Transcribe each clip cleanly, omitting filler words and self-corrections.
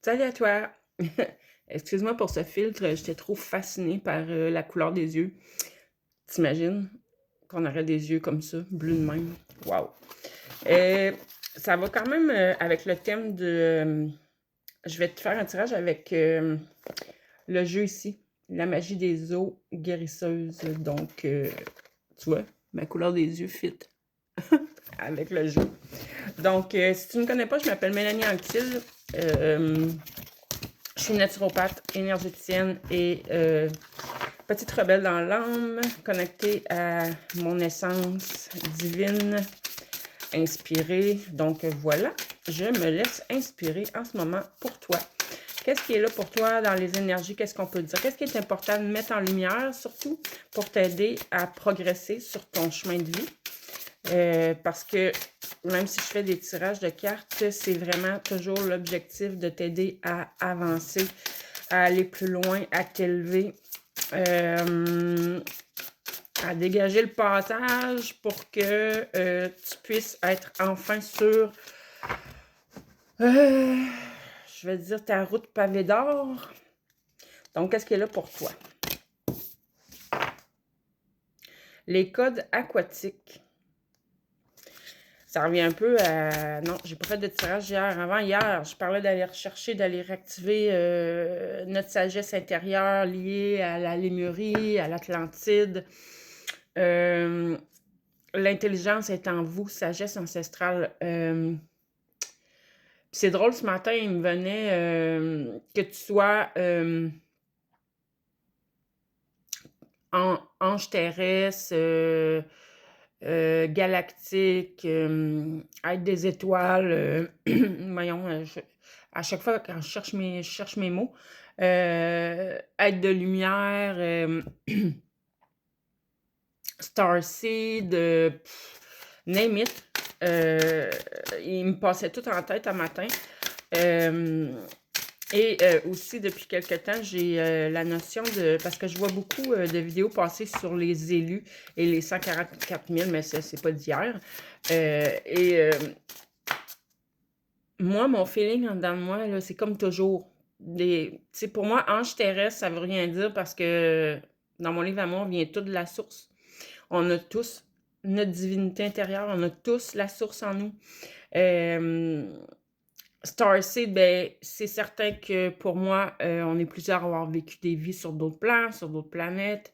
Salut à toi! Excuse-moi pour ce filtre, j'étais trop fascinée par, la couleur des yeux. T'imagines qu'on aurait des yeux comme ça, bleus de même? Waouh! Heu, Ça va quand même, avec le thème de, je vais te faire un tirage avec, le jeu ici, la magie des eaux guérisseuses. Donc, tu vois, ma couleur des yeux fit avec le jeu. Donc, si tu ne me connais pas, je m'appelle Mélanie Anctil. Je suis naturopathe, énergéticienne et petite rebelle dans l'âme, connectée à mon essence divine, inspirée. Donc voilà, je me laisse inspirer en ce moment pour toi. Qu'est-ce qui est là pour toi dans les énergies? Qu'est-ce qu'on peut dire? Qu'est-ce qui est important de mettre en lumière, surtout pour t'aider à progresser sur ton chemin de vie? Parce que même si je fais des tirages de cartes, c'est vraiment toujours l'objectif de t'aider à avancer, à aller plus loin, à t'élever, à dégager le passage pour que tu puisses être enfin sur, je vais dire, ta route pavée d'or. Donc, qu'est-ce qui est là pour toi? Les codes aquatiques. Ça revient un peu à... Non, j'ai pas fait de tirage hier. Avant hier, je parlais d'aller rechercher, d'aller réactiver notre sagesse intérieure liée à la Lémurie, à l'Atlantide. L'intelligence est en vous, sagesse ancestrale. C'est drôle, ce matin, il me venait que tu sois ange terrestre, galactique, être des étoiles, voyons, à chaque fois quand je cherche mes mots, être de lumière, starseed, name it. Il me passait tout en tête un matin. Et aussi, depuis quelque temps, j'ai la notion de... Parce que je vois beaucoup de vidéos passer sur les élus et les 144 000, mais ça, c'est pas d'hier. Moi, mon feeling en dedans de moi, là, c'est comme toujours. Pour moi, ange terrestre, ça veut rien dire parce que dans mon livre à moi, on vient tout de la source. On a tous notre divinité intérieure, on a tous la source en nous. Starseed, ben, c'est certain que pour moi, on est plusieurs à avoir vécu des vies sur d'autres plans, sur d'autres planètes.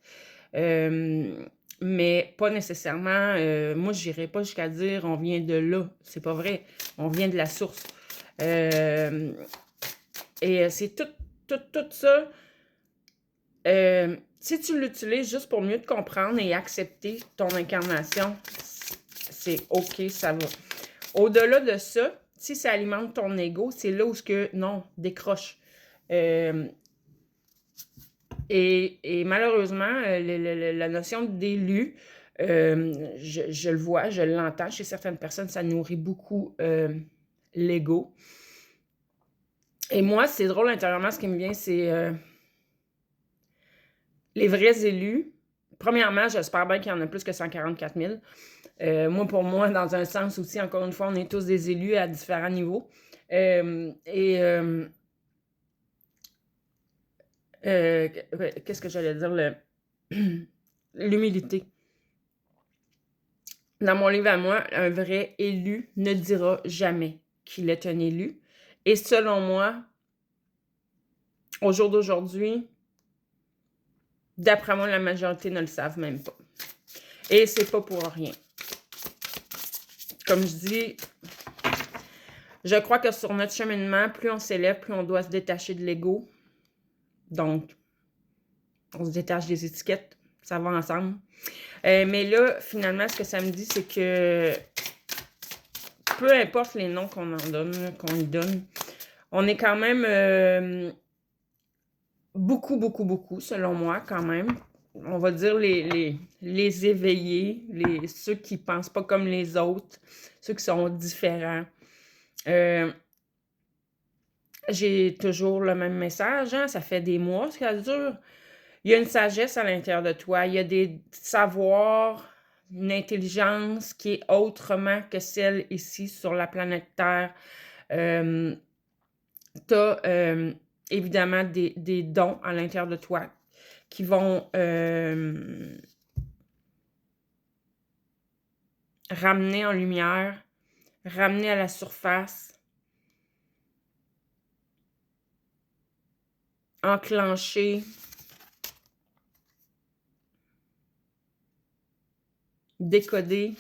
Mais pas nécessairement, moi, je n'irais pas jusqu'à dire on vient de là. C'est pas vrai. On vient de la source. Et c'est tout ça. Si tu l'utilises juste pour mieux te comprendre et accepter ton incarnation, c'est OK, ça va. Au-delà de ça, si ça alimente ton ego, c'est là où non, décroche. Et malheureusement, la notion d'élu, je le vois, je l'entends. Chez certaines personnes, ça nourrit beaucoup l'ego. Et moi, c'est drôle, intérieurement, ce qui me vient, c'est les vrais élus. Premièrement, j'espère bien qu'il y en a plus que 144 000. Moi, pour moi, dans un sens aussi, encore une fois, on est tous des élus à différents niveaux. Qu'est-ce que j'allais dire? L'humilité. Dans mon livre à moi, un vrai élu ne dira jamais qu'il est un élu. Et selon moi, au jour d'aujourd'hui, d'après moi, la majorité ne le savent même pas. Et c'est pas pour rien. Comme je dis, je crois que sur notre cheminement, plus on s'élève, plus on doit se détacher de l'ego. Donc, on se détache des étiquettes. Ça va ensemble. Mais là, finalement, ce que ça me dit, c'est que peu importe les noms qu'on en donne, qu'on y donne, on est quand même beaucoup, selon moi, quand même. On va dire les éveillés, ceux qui pensent pas comme les autres, ceux qui sont différents. J'ai toujours le même message, hein? Ça fait des mois que ça dure. Il y a une sagesse à l'intérieur de toi. Il y a des savoirs, une intelligence qui est autrement que celle ici sur la planète Terre. Tu as évidemment des dons à l'intérieur de toi qui vont ramener en lumière, ramener à la surface, enclencher, décoder.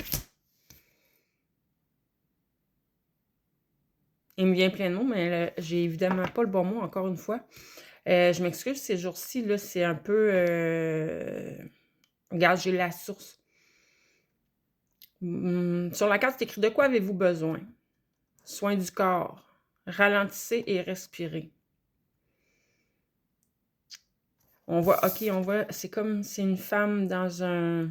Il me vient plein de mots, mais j'ai évidemment pas le bon mot, encore une fois. Je m'excuse, ces jours-ci, là, c'est un peu... Regarde, j'ai la source. Sur la carte, c'est écrit « De quoi avez-vous besoin? » Soins du corps. Ralentissez et respirez. On voit, OK, on voit, c'est comme c'est une femme dans un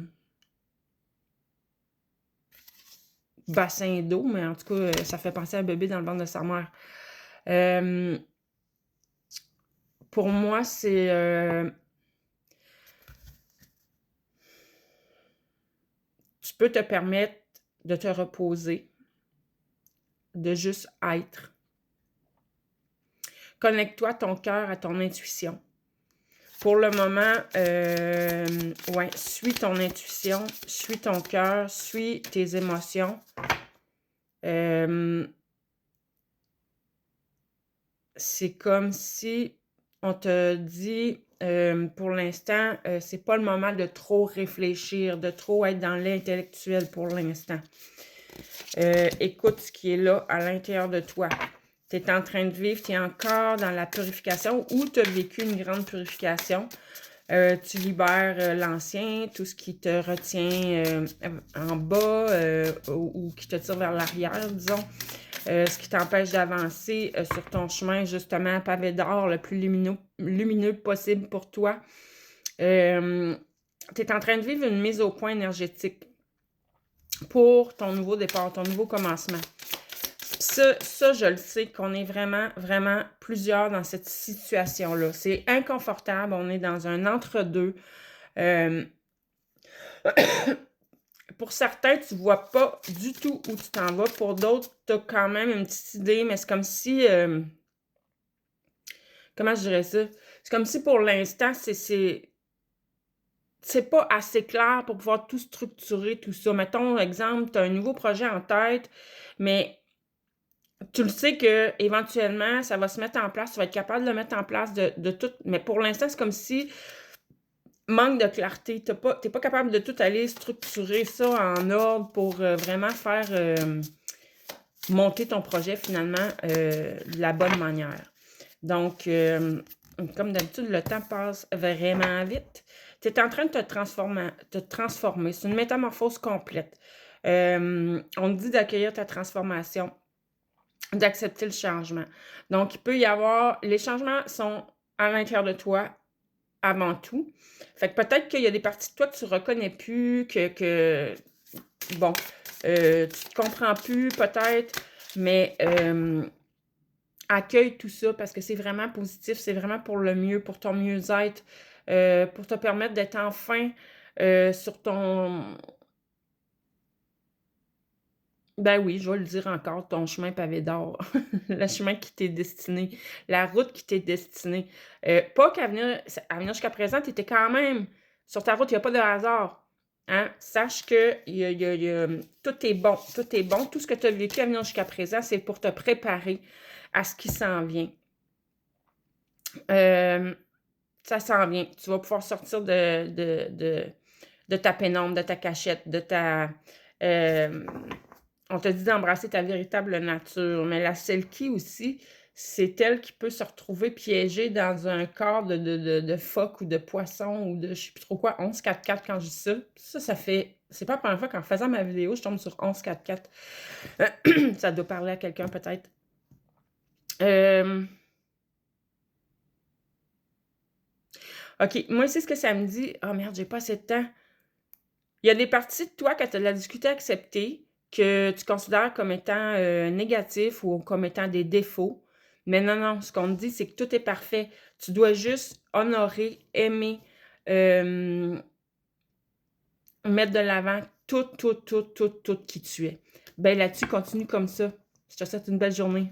bassin d'eau, mais en tout cas, ça fait penser à un bébé dans le ventre de sa mère. Pour moi, c'est... tu peux te permettre de te reposer, de juste être. Connecte-toi ton cœur à ton intuition. Pour le moment, ouais, suis ton intuition, suis ton cœur, suis tes émotions. C'est comme si on te dit, pour l'instant, c'est pas le moment de trop réfléchir, de trop être dans l'intellectuel pour l'instant. Écoute ce qui est là à l'intérieur de toi. Tu es en train de vivre, tu es encore dans la purification ou tu as vécu une grande purification. Tu libères l'ancien, tout ce qui te retient en bas ou qui te tire vers l'arrière, disons. Ce qui t'empêche d'avancer sur ton chemin, justement, pavé d'or le plus lumineux possible pour toi. Tu es en train de vivre une mise au point énergétique pour ton nouveau départ, ton nouveau commencement. Ça, je le sais qu'on est vraiment, vraiment plusieurs dans cette situation-là. C'est inconfortable, on est dans un entre-deux. Pour certains, tu ne vois pas du tout où tu t'en vas. Pour d'autres, tu as quand même une petite idée, mais c'est comme si... comment je dirais ça? C'est comme si pour l'instant, c'est pas assez clair pour pouvoir tout structurer, tout ça. Mettons, exemple, tu as un nouveau projet en tête, mais tu le sais que éventuellement ça va se mettre en place, tu vas être capable de le mettre en place de tout. Mais pour l'instant, c'est comme si manque de clarté. Tu n'es pas capable de tout aller structurer ça en ordre pour vraiment faire monter ton projet finalement de la bonne manière. Donc, comme d'habitude, le temps passe vraiment vite. Tu es en train de te transformer. C'est une métamorphose complète. On te dit d'accueillir ta transformation, d'accepter le changement. Donc, il peut y avoir... Les changements sont à l'intérieur de toi avant tout. Fait que peut-être qu'il y a des parties de toi que tu ne reconnais plus, bon, tu ne te comprends plus peut-être, mais accueille tout ça parce que c'est vraiment positif, c'est vraiment pour le mieux, pour ton mieux-être, pour te permettre d'être enfin sur ton... Ben oui, je vais le dire encore, ton chemin pavé d'or, le chemin qui t'est destiné, la route qui t'est destinée. Pas qu'à venir jusqu'à présent, tu étais quand même sur ta route, il n'y a pas de hasard. Hein? Sache que tout est bon, tout est bon. Tout ce que tu as vécu à venir jusqu'à présent, c'est pour te préparer à ce qui s'en vient. Ça s'en vient. Tu vas pouvoir sortir de ta pénombre, de ta cachette, de ta... on te dit d'embrasser ta véritable nature, mais la selkie aussi, c'est elle qui peut se retrouver piégée dans un corps de phoque ou de poisson ou de je ne sais plus trop quoi, 11-4-4 quand je dis ça. Ça fait... C'est pas la première fois qu'en faisant ma vidéo, je tombe sur 11-4-4. Ça doit parler à quelqu'un peut-être. OK, moi, c'est ce que ça me dit. Oh merde, j'ai pas assez de temps. Il y a des parties de toi que tu as de la difficulté à accepter, que tu considères comme étant négatifs ou comme étant des défauts. Mais non, non, ce qu'on te dit, c'est que tout est parfait. Tu dois juste honorer, aimer, mettre de l'avant tout qui tu es. Ben là-dessus, continue comme ça. Je te souhaite une belle journée.